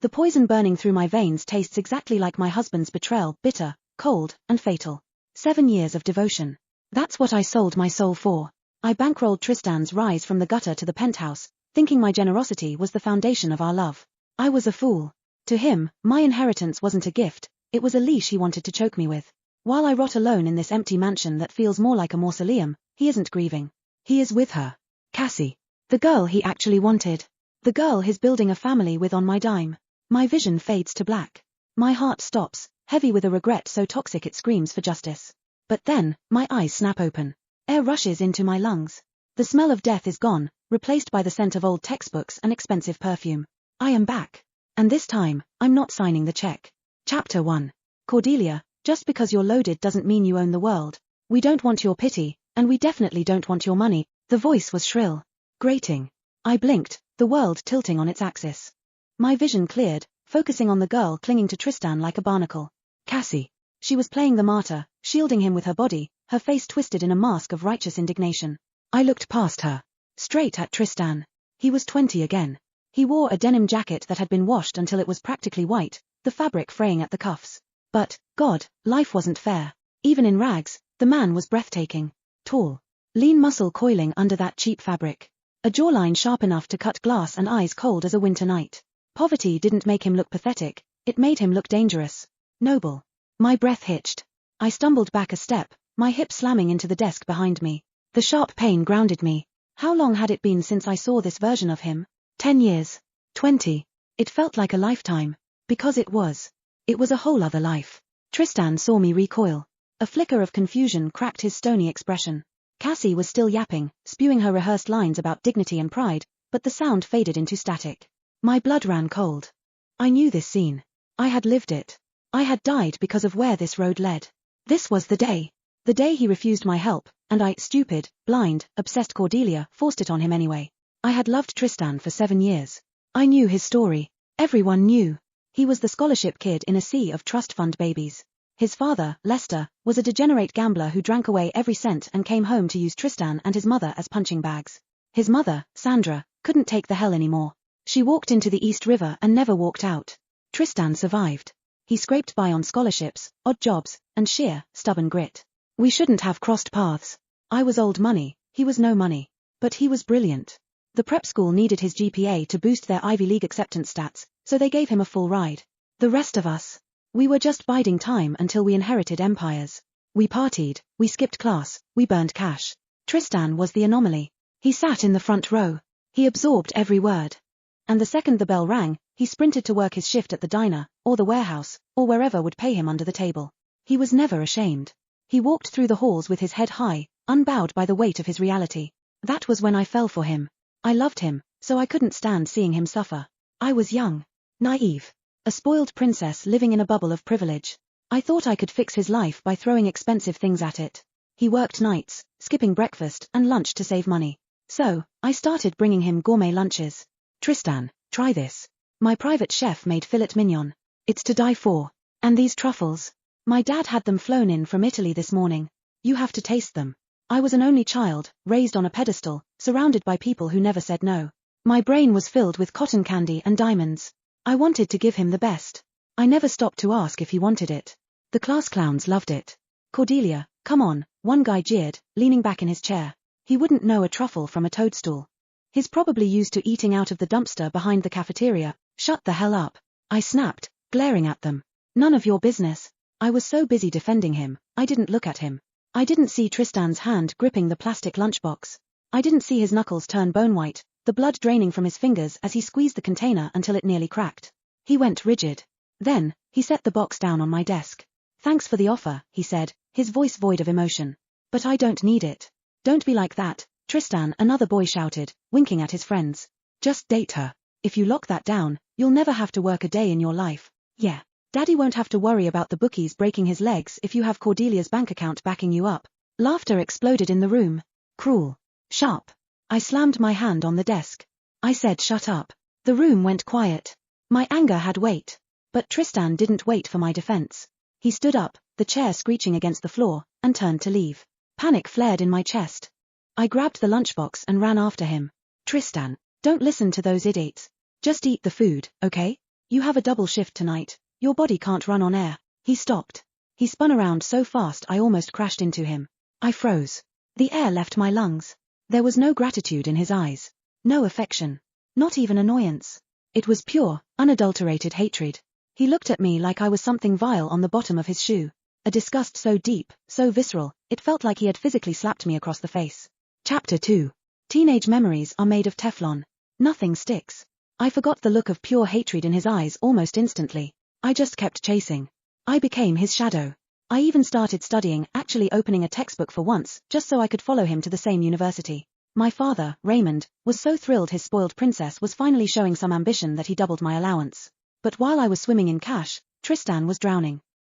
The poison burning through my veins tastes exactly like my husband's betrayal, bitter, cold, and fatal. 7 years of devotion. That's what I sold my soul for. I bankrolled Tristan's rise from the gutter to the penthouse, thinking my generosity was the foundation of our love. I was a fool. To him, my inheritance wasn't a gift, it was a leash he wanted to choke me with. While I rot alone in this empty mansion that feels more like a mausoleum, he isn't grieving. He is with her. Cassie. The girl he actually wanted. The girl he's building a family with on my dime. My vision fades to black. My heart stops, heavy with a regret so toxic it screams for justice. But then, my eyes snap open. Air rushes into my lungs. The smell of death is gone, replaced by the scent of old textbooks and expensive perfume. I am back. And this time, I'm not signing the check. Chapter 1. Cordelia, just because you're loaded doesn't mean you own the world. We don't want your pity, and we definitely don't want your money. The voice was shrill. Grating. I blinked, the world tilting on its axis. My vision cleared, focusing on the girl clinging to Tristan like a barnacle. Cassie. She was playing the martyr, shielding him with her body, her face twisted in a mask of righteous indignation. I looked past her. Straight at Tristan. He was 20 again. He wore a denim jacket that had been washed until it was practically white, the fabric fraying at the cuffs. But, God, life wasn't fair. Even in rags, the man was breathtaking. Tall. Lean muscle coiling under that cheap fabric. A jawline sharp enough to cut glass and eyes cold as a winter night. Poverty didn't make him look pathetic, it made him look dangerous. Noble. My breath hitched. I stumbled back a step, my hip slamming into the desk behind me. The sharp pain grounded me. How long had it been since I saw this version of him? 10 years. 20. It felt like a lifetime. Because it was. It was a whole other life. Tristan saw me recoil. A flicker of confusion cracked his stony expression. Cassie was still yapping, spewing her rehearsed lines about dignity and pride, but the sound faded into static. My blood ran cold. I knew this scene. I had lived it. I had died because of where this road led. This was the day. The day he refused my help, and I, stupid, blind, obsessed Cordelia, forced it on him anyway. I had loved Tristan for 7 years. I knew his story. Everyone knew. He was the scholarship kid in a sea of trust fund babies. His father, Lester, was a degenerate gambler who drank away every cent and came home to use Tristan and his mother as punching bags. His mother, Sandra, couldn't take the hell anymore. She walked into the East River and never walked out. Tristan survived. He scraped by on scholarships, odd jobs, and sheer, stubborn grit. We shouldn't have crossed paths. I was old money, he was no money. But he was brilliant. The prep school needed his GPA to boost their Ivy League acceptance stats, so they gave him a full ride. The rest of us. We were just biding time until we inherited empires. We partied, we skipped class, we burned cash. Tristan was the anomaly. He sat in the front row. He absorbed every word. And the second the bell rang, he sprinted to work his shift at the diner, or the warehouse, or wherever would pay him under the table. He was never ashamed. He walked through the halls with his head high, unbowed by the weight of his reality. That was when I fell for him. I loved him, so I couldn't stand seeing him suffer. I was young. Naive. A spoiled princess living in a bubble of privilege. I thought I could fix his life by throwing expensive things at it. He worked nights, skipping breakfast and lunch to save money. So, I started bringing him gourmet lunches. Tristan, try this. My private chef made filet mignon. It's to die for. And these truffles. My dad had them flown in from Italy this morning. You have to taste them. I was an only child, raised on a pedestal, surrounded by people who never said no. My brain was filled with cotton candy and diamonds. I wanted to give him the best. I never stopped to ask if he wanted it. The class clowns loved it. Cordelia, come on, one guy jeered, leaning back in his chair. He wouldn't know a truffle from a toadstool. He's probably used to eating out of the dumpster behind the cafeteria. Shut the hell up. I snapped, glaring at them. None of your business. I was so busy defending him, I didn't look at him. I didn't see Tristan's hand gripping the plastic lunchbox. I didn't see his knuckles turn bone white, the blood draining from his fingers as he squeezed the container until it nearly cracked. He went rigid. Then, he set the box down on my desk. Thanks for the offer, he said, his voice void of emotion. But I don't need it. Don't be like that, Tristan, another boy shouted, winking at his friends. Just date her. If you lock that down, you'll never have to work a day in your life. Yeah. Daddy won't have to worry about the bookies breaking his legs if you have Cordelia's bank account backing you up. Laughter exploded in the room. Cruel. Sharp. I slammed my hand on the desk. I said shut up. The room went quiet. My anger had weight. But Tristan didn't wait for my defense. He stood up, the chair screeching against the floor, and turned to leave. Panic flared in my chest. I grabbed the lunchbox and ran after him. Tristan, don't listen to those idiots. Just eat the food, okay? You have a double shift tonight. Your body can't run on air. He stopped. He spun around so fast I almost crashed into him. I froze. The air left my lungs. There was no gratitude in his eyes. No affection. Not even annoyance. It was pure, unadulterated hatred. He looked at me like I was something vile on the bottom of his shoe. A disgust so deep, so visceral, it felt like he had physically slapped me across the face. Chapter 2. Teenage memories are made of Teflon. Nothing sticks. I forgot the look of pure hatred in his eyes almost instantly. I just kept chasing. I became his shadow. I even started studying, actually opening a textbook for once, just so I could follow him to the same university. My father, Raymond, was so thrilled his spoiled princess was finally showing some ambition that he doubled my allowance. But while I was swimming in cash, Tristan was drowning.